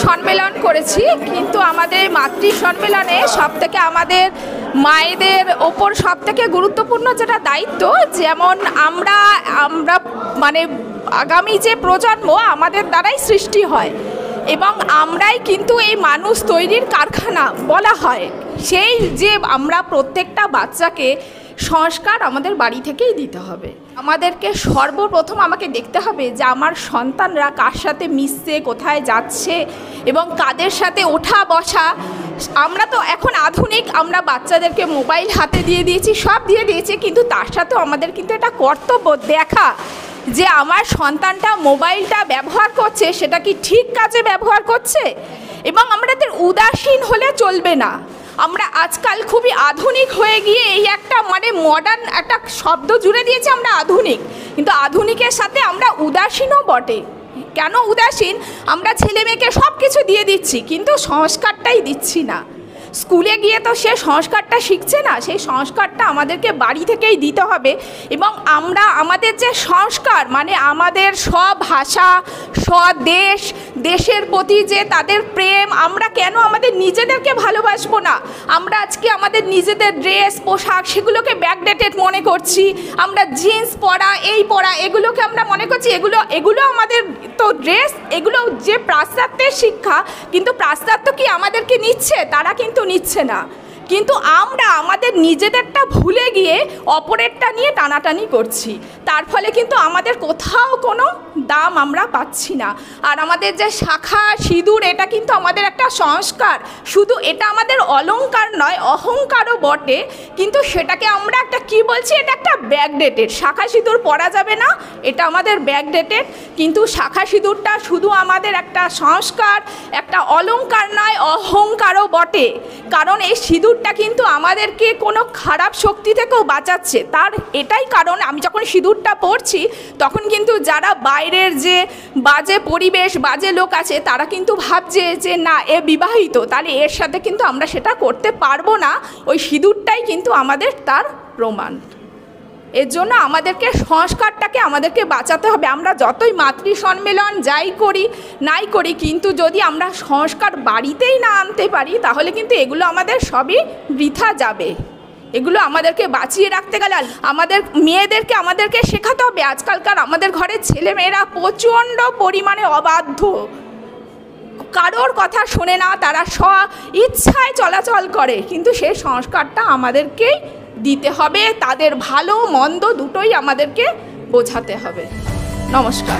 সম্মেলন করেছি, কিন্তু আমাদের মাতৃ সম্মেলনে সবথেকে আমাদের মায়েদের ওপর সবথেকে গুরুত্বপূর্ণ যেটা দায়িত্ব, যেমন আমরা মানে আগামী যে প্রজন্ম আমাদের দ্বারাই সৃষ্টি হয় এবং আমরাই কিন্তু এই মানুষ তৈরির কারখানা বলা হয়। সেই যে আমরা প্রত্যেকটা বাচ্চাকে সংস্কার আমাদের বাড়ি থেকেই দিতে হবে। আমাদেরকে সর্বপ্রথম আমাকে দেখতে হবে যে আমার সন্তানরা কার সাথে মিশছে, কোথায় যাচ্ছে এবং কাদের সাথে ওঠা বসা। আমরা তো এখন আধুনিক, আমরা বাচ্চাদেরকে মোবাইল হাতে দিয়ে দিয়েছি, সব দিয়ে দিয়েছি, কিন্তু তার সাথেও আমাদের কিন্তু এটা কর্তব্য দেখা যে আমার সন্তানটা মোবাইলটা ব্যবহার করছে সেটা কি ঠিক কাজে ব্যবহার করছে। এবং আমাদের উদাসীন হলে চলবে না। আমরা আজকাল খুবই আধুনিক হয়ে গিয়ে এই একটা মানে মডার্ন একটা শব্দ জুড়ে দিয়েছি আমরা আধুনিক, কিন্তু আধুনিকের সাথে আমরা উদাসীনও বটে। কেন উদাসীন? আমরা ছেলে মেয়েকে সব কিছু দিয়ে দিচ্ছি কিন্তু সংস্কারটাই দিচ্ছি না। স্কুলে গিয়ে তো সে সংস্কারটা শিখছে না, সেই সংস্কারটা আমাদেরকে বাড়ি থেকেই দিতে হবে। এবং আমরা আমাদের যে সংস্কার মানে আমাদের স্বভাষা, স্বদেশ, দেশের প্রতি যে তাদের প্রেম, আমরা কেন আমাদের নিজেদেরকে ভালোবাসবো না? আমরা আজকে আমাদের নিজেদের ড্রেস পোশাক সেগুলোকে ব্যাকডেটেড মনে করছি। আমরা জিন্স পরা, এই পরা, এগুলোকে আমরা মনে করছি এগুলো আমাদের তো ড্রেস, এগুলো যে পাশ্চাত্যের শিক্ষা, কিন্তু পাশ্চাত্য কি আমাদেরকে নিচ্ছে? তারা কিন্তু নিচ্ছে না। কিন্তু আমরা আমাদের নিজেদেরটা ভুলে গিয়ে অপরেরটা নিয়ে টানাটানি করছি, তার ফলে কিন্তু আমাদের কোথাও কোনো দাম আমরা পাচ্ছি না। আর আমাদের যে শাখা সিঁদুর, এটা কিন্তু আমাদের একটা সংস্কার, শুধু এটা আমাদের অলংকার নয়, অহংকারও বটে, কিন্তু সেটাকে আমরা একটা কি বলছি, এটা একটা ব্যাকডেটেড। শাখা সিঁদুর পরা যাবে না, এটা আমাদের ব্যাকডেটেড। কিন্তু শাখা সিঁদুরটা শুধু আমাদের একটা সংস্কার, একটা অলংকার নয়, অহংকারও বটে। কারণ এই সিঁদুরটা কিন্তু আমাদেরকে কোনো খারাপ শক্তি থেকেও বাঁচাচ্ছে। তার এটাই কারণ, আমি যখন সিঁদুরটা পরছি তখন কিন্তু যারা বাইরের যে বাজে পরিবেশ, বাজে লোক আছে, তারা কিন্তু ভাবছে যে না এ বিবাহিত, তাহলে এর সাথে কিন্তু আমরা সেটা করতে পারবো না। ওই সিঁদুরটাই কিন্তু আমাদের তার প্রমাণ। এর জন্য আমাদেরকে সংস্কারটাকে আমাদেরকে বাঁচাতে হবে। আমরা যতই মাতৃ সম্মেলন যাই করি নাই করি, কিন্তু যদি আমরা সংস্কার বাড়িতেই না আনতে পারি তাহলে কিন্তু এগুলো আমাদের সবই বৃথা যাবে। এগুলো আমাদেরকে বাঁচিয়ে রাখতে গেলে আমাদের মেয়েদেরকে আমাদেরকে শেখাতে হবে। আজকালকার আমাদের ঘরের ছেলেমেয়েরা প্রচণ্ড পরিমাণে অবাধ্য, কারোর কথা শোনে না, তারা স্ব ইচ্ছায় চলাচল করে, কিন্তু সেই সংস্কারটা আমাদেরকেই দিতে হবে। তাদের ভালো মন্দ দুটোই আমাদেরকে বোঝাতে হবে। নমস্কার।